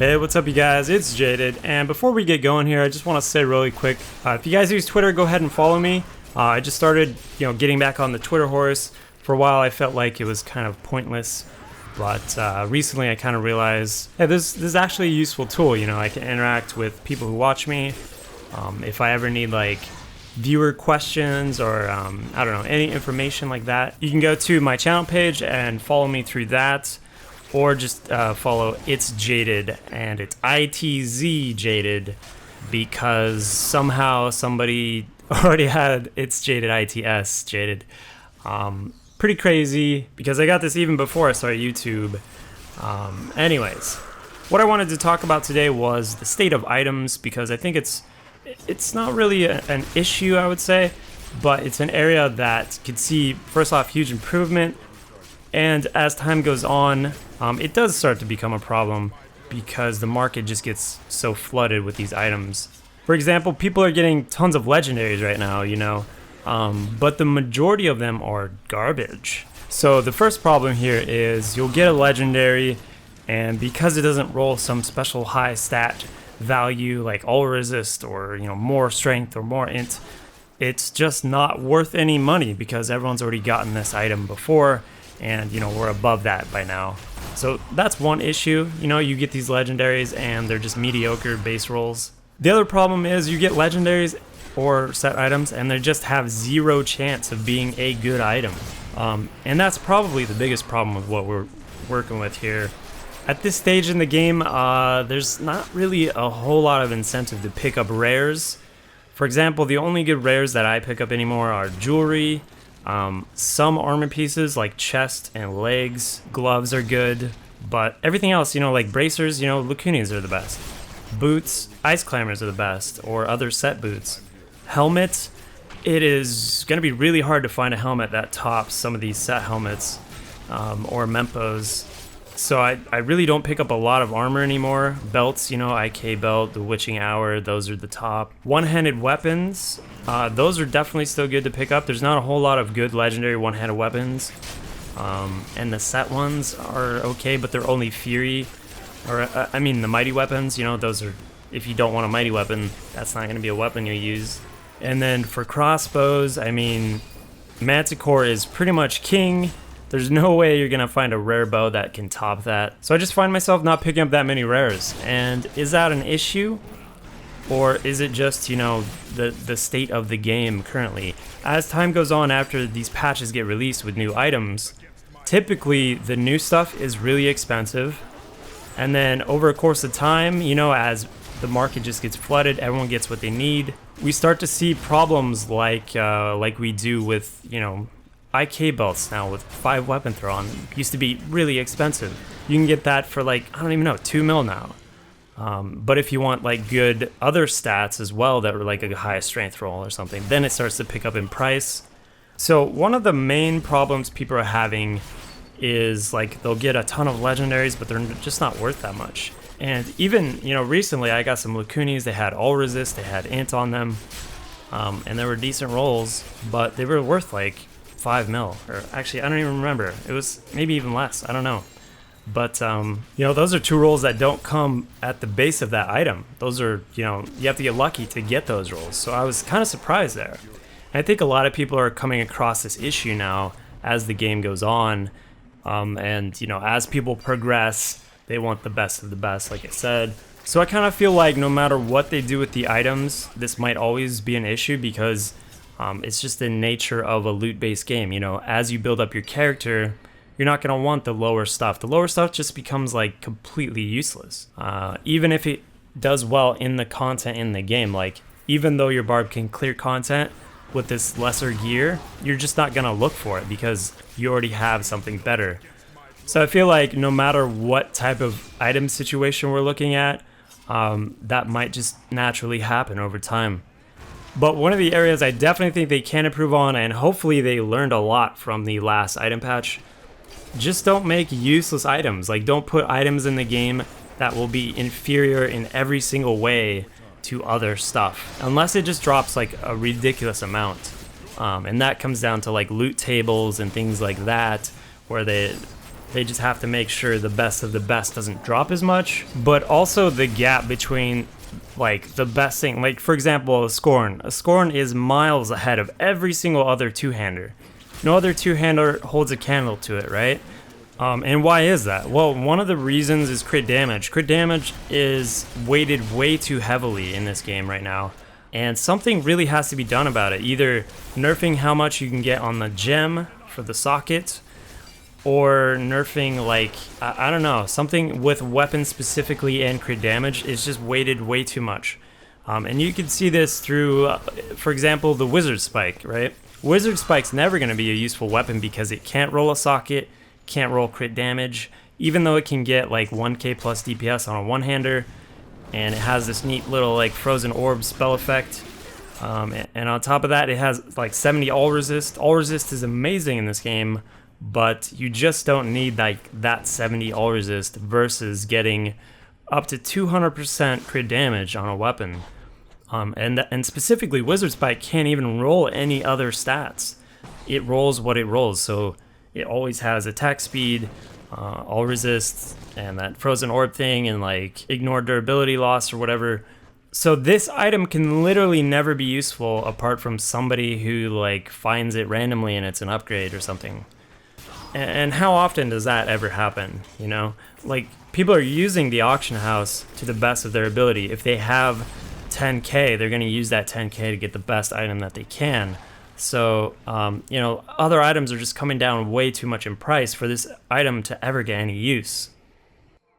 Hey, what's up you guys? It's Jaded, and before we get going here, I just want to say really quick, if you guys use Twitter, go ahead and follow me. I just started, getting back on the Twitter horse. For a while, I felt like it was kind of pointless, but recently I kind of realized, hey, this is actually a useful tool. I can interact with people who watch me. If I ever need like viewer questions or I don't know, any information like that, you can go to my channel page and follow me through that. Or just follow itsJaded, and it's itsJaded because somehow somebody already had itsJaded, ITS jaded. Pretty crazy because I got this even before I started YouTube. Anyways, what I wanted to talk about today was the state of items, because I think it's not really an issue, I would say, but it's an area that could see, first off, huge improvement. And as time goes on, it does start to become a problem because the market just gets so flooded with these items. For example, people are getting tons of legendaries right now, but the majority of them are garbage. So the first problem here is you'll get a legendary, and because it doesn't roll some special high stat value like all resist or more strength or more int, it's just not worth any money because everyone's already gotten this item before. And we're above that by now. So that's one issue. You get these legendaries and they're just mediocre base rolls. The other problem is you get legendaries or set items and they just have zero chance of being a good item. And that's probably the biggest problem with what we're working with here. At this stage in the game, there's not really a whole lot of incentive to pick up rares. For example, the only good rares that I pick up anymore are jewelry, some armor pieces like chest and legs, gloves are good, but everything else, like bracers, Lacunas are the best. Boots, ice climbers are the best, or other set boots. Helmet, it is going to be really hard to find a helmet that tops some of these set helmets, or Mempos. So I really don't pick up a lot of armor anymore. Belts, IK belt, the Witching Hour, those are the top. One-handed weapons, those are definitely still good to pick up. There's not a whole lot of good legendary one-handed weapons. And the set ones are okay, but they're only Fury. Or, the mighty weapons, those are, if you don't want a mighty weapon, that's not going to be a weapon you use. And then for crossbows, Manticore is pretty much king. There's no way you're gonna find a rare bow that can top that. So I just find myself not picking up that many rares. And is that an issue? Or is it just, the state of the game currently? As time goes on after these patches get released with new items, typically the new stuff is really expensive. And then over a course of time, as the market just gets flooded, everyone gets what they need, we start to see problems like we do with, IK belts now with 5 weapon throw on. Used to be really expensive. You can get that for like, I don't even know, 2 mil now. But if you want like good other stats as well that were like a high strength roll or something, then it starts to pick up in price. So one of the main problems people are having is like they'll get a ton of legendaries, but they're just not worth that much. And even, recently I got some Lacunas, they had all resist, they had int on them, and they were decent rolls, but they were worth like 5 mil, or actually I don't even remember, it was maybe even less, I don't know. But those are 2 rolls that don't come at the base of that item. Those are, you have to get lucky to get those rolls. So I was kind of surprised there. And I think a lot of people are coming across this issue now as the game goes on, and as people progress, they want the best of the best, like I said. So I kind of feel like no matter what they do with the items, this might always be an issue because it's just the nature of a loot-based game. As you build up your character, you're not going to want the lower stuff. The lower stuff just becomes like completely useless. Even if it does well in the content in the game, like even though your barb can clear content with this lesser gear, you're just not going to look for it because you already have something better. So I feel like no matter what type of item situation we're looking at, that might just naturally happen over time. But one of the areas I definitely think they can improve on, and hopefully they learned a lot from the last item patch, just don't make useless items. Like, don't put items in the game that will be inferior in every single way to other stuff, unless it just drops like a ridiculous amount. And that comes down to like loot tables and things like that, where They just have to make sure the best of the best doesn't drop as much, but also the gap between like the best thing, like for example, a Scorn is miles ahead of every single other two-hander. No other two-hander holds a candle to it, right? And why is that? Well, one of the reasons is crit damage. Crit damage is weighted way too heavily in this game right now, and something really has to be done about it. Either nerfing how much you can get on the gem for the socket, or nerfing, like, I don't know, something with weapons specifically and crit damage is just weighted way too much. And you can see this through, for example, the Wizard Spike, right? Wizard Spike's never going to be a useful weapon because it can't roll a socket, can't roll crit damage, even though it can get like 1k plus DPS on a one-hander, and it has this neat little like frozen orb spell effect. And on top of that, it has like 70 all resist. All resist is amazing in this game, but you just don't need like that 70 all resist versus getting up to 200% crit damage on a weapon. And specifically, Wizard Spike can't even roll any other stats. It rolls what it rolls, so it always has attack speed, all resist, and that frozen orb thing, and like ignore durability loss or whatever. So this item can literally never be useful apart from somebody who like finds it randomly and it's an upgrade or something. And how often does that ever happen, you know? Like, people are using the auction house to the best of their ability. If they have 10k, they're going to use that 10k to get the best item that they can. So, you know, other items are just coming down way too much in price for this item to ever get any use.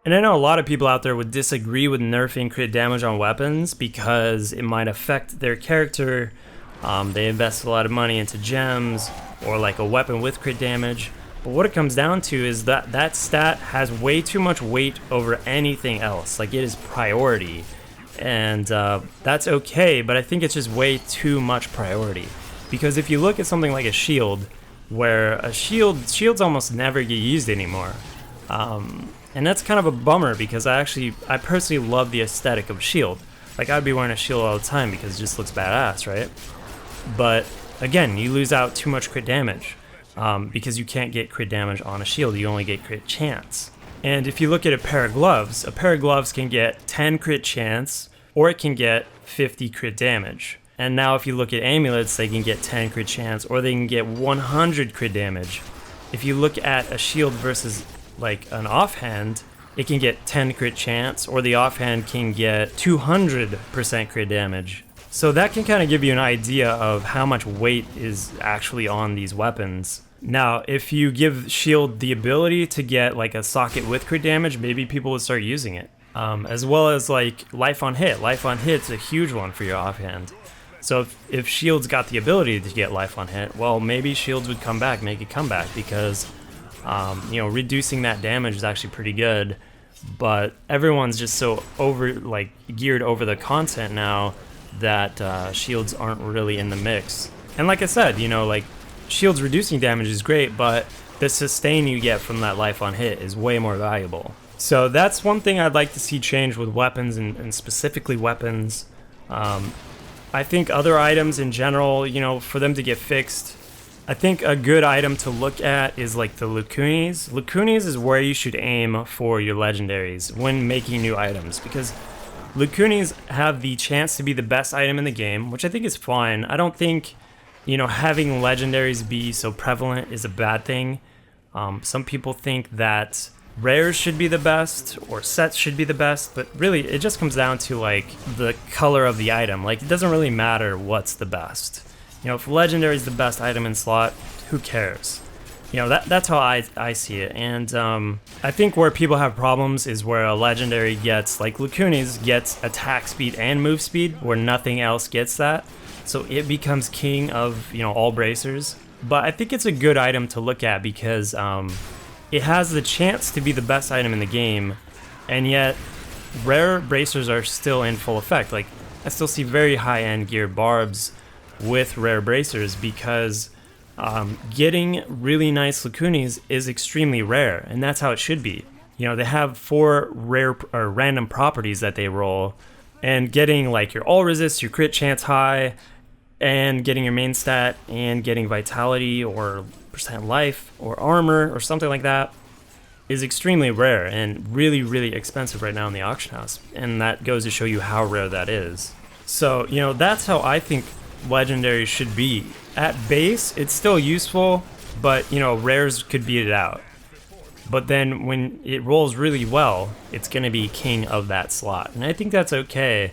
And I know a lot of people out there would disagree with nerfing crit damage on weapons because it might affect their character. They invest a lot of money into gems or like a weapon with crit damage. But what it comes down to is that that stat has way too much weight over anything else. Like, it is priority. And that's okay, but I think it's just way too much priority. Because if you look at something like a shield, where shields almost never get used anymore. And that's kind of a bummer because I personally love the aesthetic of a shield. Like, I'd be wearing a shield all the time because it just looks badass, right? But again, you lose out too much crit damage. Because you can't get crit damage on a shield, you only get crit chance. And if you look at a pair of gloves can get 10 crit chance, or it can get 50 crit damage. And now if you look at amulets, they can get 10 crit chance, or they can get 100 crit damage. If you look at a shield versus like an offhand, it can get 10 crit chance, or the offhand can get 200% crit damage. So that can kind of give you an idea of how much weight is actually on these weapons. Now, if you give shield the ability to get like a socket with crit damage, maybe people would start using it. As well as like life on hit. Life on hit's a huge one for your offhand. So if shields got the ability to get life on hit, well, maybe shields would make a comeback because, you know, reducing that damage is actually pretty good. But everyone's just so geared over the content now that shields aren't really in the mix. And like I said, you know, like, shields reducing damage is great, but the sustain you get from that life on hit is way more valuable. So that's one thing I'd like to see change with weapons, and specifically weapons. I think other items in general, you know, for them to get fixed, I think a good item to look at is like the Lukunis. Lukunis is where you should aim for your legendaries when making new items, because Lukunis have the chance to be the best item in the game, which I think is fine. I don't think, you know, having legendaries be so prevalent is a bad thing. Some people think that rares should be the best or sets should be the best, but really it just comes down to like the color of the item. Like, it doesn't really matter what's the best. You know, if legendary is the best item in slot, who cares? You know, that's how I see it. And I think where people have problems is where a legendary gets, like Lukunis, gets attack speed and move speed, where nothing else gets that. So it becomes king of, you know, all bracers. But I think it's a good item to look at because it has the chance to be the best item in the game, and yet rare bracers are still in full effect. Like, I still see very high-end gear barbs with rare bracers because getting really nice Lukunis is extremely rare, and that's how it should be. You know, they have 4 rare or random properties that they roll, and getting like your all resist, your crit chance high, and getting your main stat, and getting vitality or percent life or armor or something like that, is extremely rare and really, really expensive right now in the auction house. And that goes to show you how rare that is. So, you know, that's how I think legendaries should be. At base, it's still useful, but, you know, rares could beat it out. But then when it rolls really well, it's going to be king of that slot. And I think that's okay.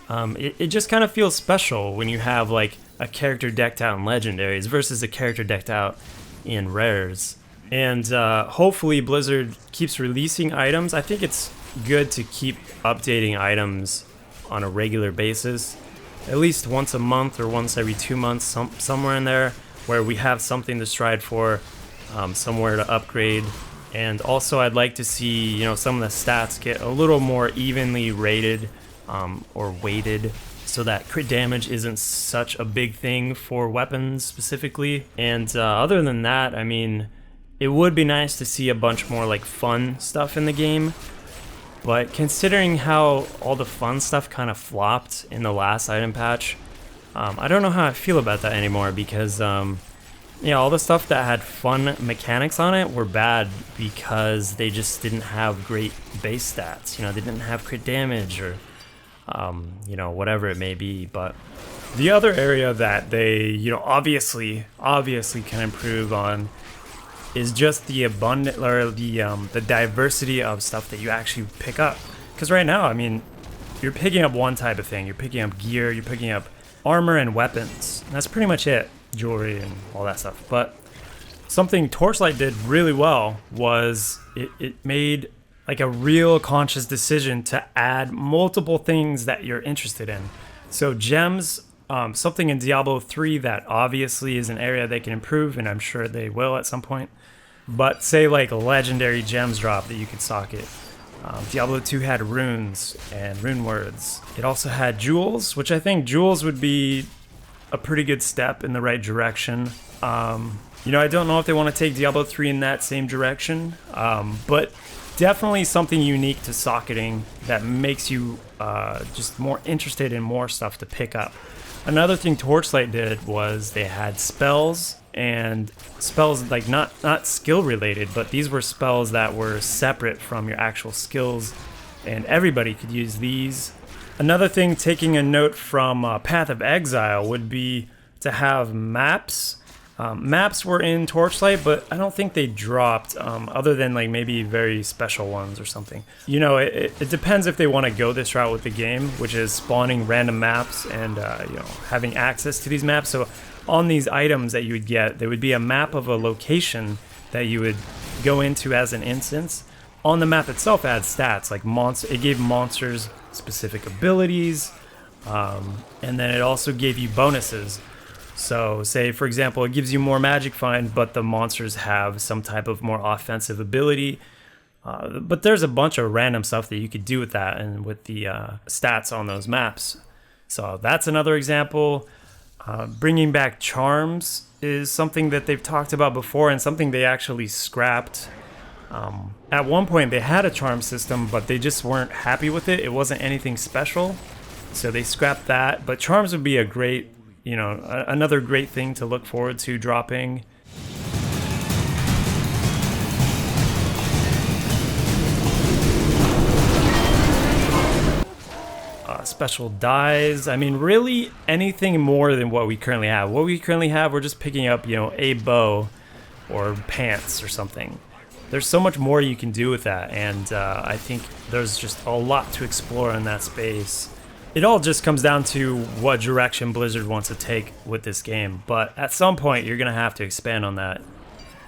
It just kind of feels special when you have like a character decked out in legendaries versus a character decked out in rares. And hopefully Blizzard keeps releasing items. I think it's good to keep updating items on a regular basis, at least once a month or once every 2 months, somewhere in there, where we have something to strive for, somewhere to upgrade. And also I'd like to see, you know, some of the stats get a little more evenly rated or weighted, so that crit damage isn't such a big thing for weapons specifically. And other than that, I mean, it would be nice to see a bunch more like fun stuff in the game. But considering how all the fun stuff kind of flopped in the last item patch, I don't know how I feel about that anymore, because yeah, all the stuff that had fun mechanics on it were bad because they just didn't have great base stats. You know, they didn't have crit damage or you know, whatever it may be. But the other area that they, you know, obviously can improve on is just the abundant, or the diversity of stuff that you actually pick up. Because right now, I mean, you're picking up one type of thing. You're picking up gear, you're picking up armor and weapons. And that's pretty much it. Jewelry and all that stuff. But something Torchlight did really well was it made like a real conscious decision to add multiple things that you're interested in. So gems, something in Diablo 3 that obviously is an area they can improve, and I'm sure they will at some point. But say like legendary gems drop that you could socket. Diablo 2 had runes and rune words. It also had jewels, which I think jewels would be a pretty good step in the right direction. You know, I don't know if they want to take Diablo 3 in that same direction, but definitely something unique to socketing that makes you just more interested in more stuff to pick up. Another thing Torchlight did was they had spells, and spells like not skill related, but these were spells that were separate from your actual skills, and everybody could use these. Another thing, taking a note from Path of Exile, would be to have maps. Maps were in Torchlight, but I don't think they dropped, other than like maybe very special ones or something. You know, it depends if they want to go this route with the game, which is spawning random maps and you know, having access to these maps. So on these items that you would get, there would be a map of a location that you would go into as an instance. On the map itself, it had stats like it gave monsters specific abilities, and then it also gave you bonuses. So say, for example, it gives you more magic find, but the monsters have some type of more offensive ability. But there's a bunch of random stuff that you could do with that and with the stats on those maps. So that's another example. Bringing back charms is something that they've talked about before, and something they actually scrapped. At one point they had a charm system, but they just weren't happy with it. It wasn't anything special, so they scrapped that. But charms would be a great, you know, another great thing to look forward to dropping. Special dies. I mean, really anything more than what we currently have. What we currently have, we're just picking up, you know, a bow or pants or something. There's so much more you can do with that, and I think there's just a lot to explore in that space. It all just comes down to what direction Blizzard wants to take with this game, but at some point you're gonna have to expand on that.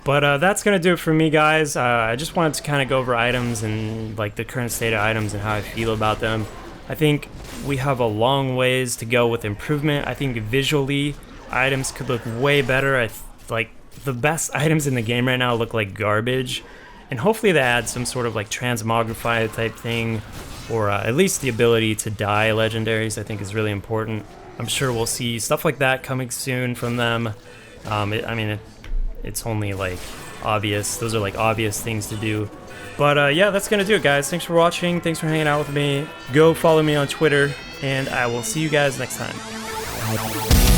But that's gonna do it for me, guys. I just wanted to kind of go over items and like the current state of items and how I feel about them. I think we have a long ways to go with improvement. I think visually items could look way better. Like the best items in the game right now look like garbage, and hopefully they add some sort of like transmogrify type thing, or at least the ability to dye legendaries. I think is really important. I'm sure we'll see stuff like that coming soon from them. It's only like obvious. Those are like obvious things to do. But yeah, that's gonna do it, guys. Thanks for watching. Thanks for hanging out with me. Go follow me on Twitter, and I will see you guys next time.